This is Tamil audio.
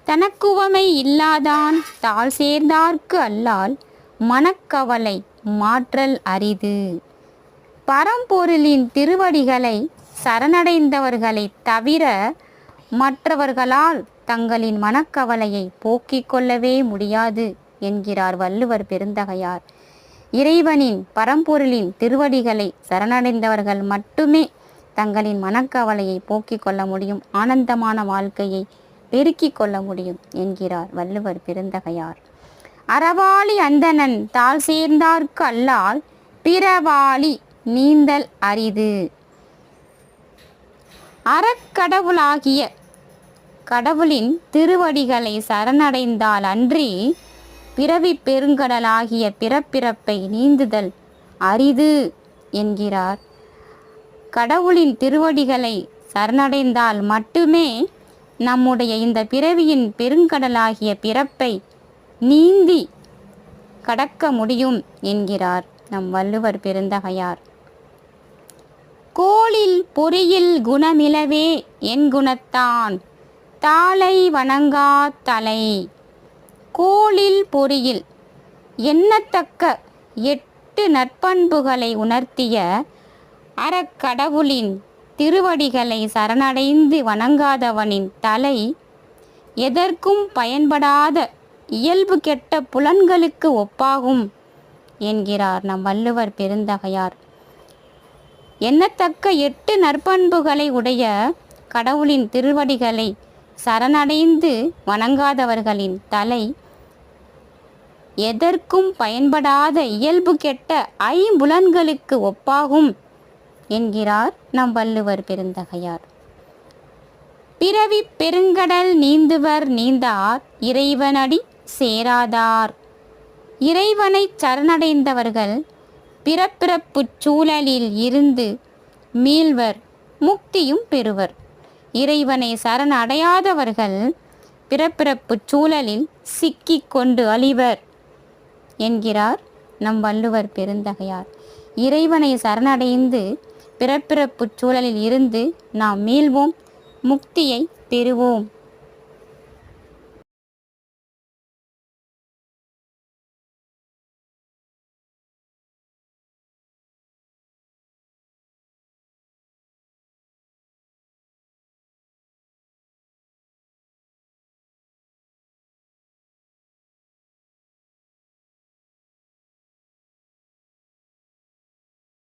தனக்குவமை இல்லாதான் தாழ் சேர்ந்தார்க்கு அல்லால் மனக்கவலை மாற்றல் அரிது. பரம்பொருளின் திருவடிகளை சரணடைந்தவர்களை தவிர மற்றவர்களால் தங்களின் மனக்கவலையை போக்கிக் கொள்ளவே முடியாது என்கிறார் வள்ளுவர் பெருந்தகையார். இறைவனின் பரம்பொருளின் திருவடிகளை சரணடைந்தவர்கள் மட்டுமே தங்களின் மனக்கவலையை போக்கிக் கொள்ள முடியும், ஆனந்தமான வாழ்க்கையை பெருக்கிக் கொள்ள முடியும் என்கிறார் வள்ளுவர் பெருந்தகையார். அறவாளி அந்தணன் தாழ் சேர்ந்தார்க்கு அல்லால் பிறவாளி நீந்தல் அரிது. அறக்கடவுளாகிய கடவுளின் திருவடிகளை சரணடைந்தால் அன்றி பிறவி பெருங்கடலாகிய பிறப்பிறப்பை நீந்துதல் அரிது என்கிறார். கடவுளின் திருவடிகளை சரணடைந்தால் மட்டுமே நம்முடைய இந்த பிறவியின் பெருங்கடலாகிய பிறப்பை நீந்தி கடக்க முடியும் என்கிறார் நம் வள்ளுவர் பெருந்தகையார். கோளில் பொறியில் குணமிலவே என் குணத்தான் தாளை வணங்கா தலை. கோளில் பொறியில் எண்ணத்தக்க 8 நற்பண்புகளை உணர்த்திய அறக்கடவுளின் திருவடிகளை சரணடைந்து வணங்காதவனின் தலை எதற்கும் பயன்படாத இயல்பு கெட்ட புலன்களுக்கு ஒப்பாகும் என்கிறார் நம் வள்ளுவர் பெருந்தகையார். எண்ணத்தக்க 8 நற்பண்புகளை உடைய கடவுளின் திருவடிகளை சரணடைந்து வணங்காதவர்களின் தலை எதற்கும் பயன்படாத இயல்பு கெட்ட ஐம்புலன்களுக்கு ஒப்பாகும் என்கிறார் நம் வள்ளுவர் பெருந்தகையார். பிறவி பெருங்கடல் நீந்துவர் நீந்தார் இறைவனடி சேராதார். இறைவனை சரணடைந்தவர்கள் பிறப்பிறப்புச் சூழலில் இருந்து மீள்வர், முக்தியும் பெறுவர். இறைவனை சரணடையாதவர்கள் பிறப்பிறப்புச் சூழலில் சிக்கிக் கொண்டு அழிவர் என்கிறார் நம் வள்ளுவர் பெருந்தகையார். இறைவனை சரணடைந்து பிறப்பிறப்புச் சூழலில் இருந்து நாம் மீள்வோம், முக்தியை பெறுவோம்.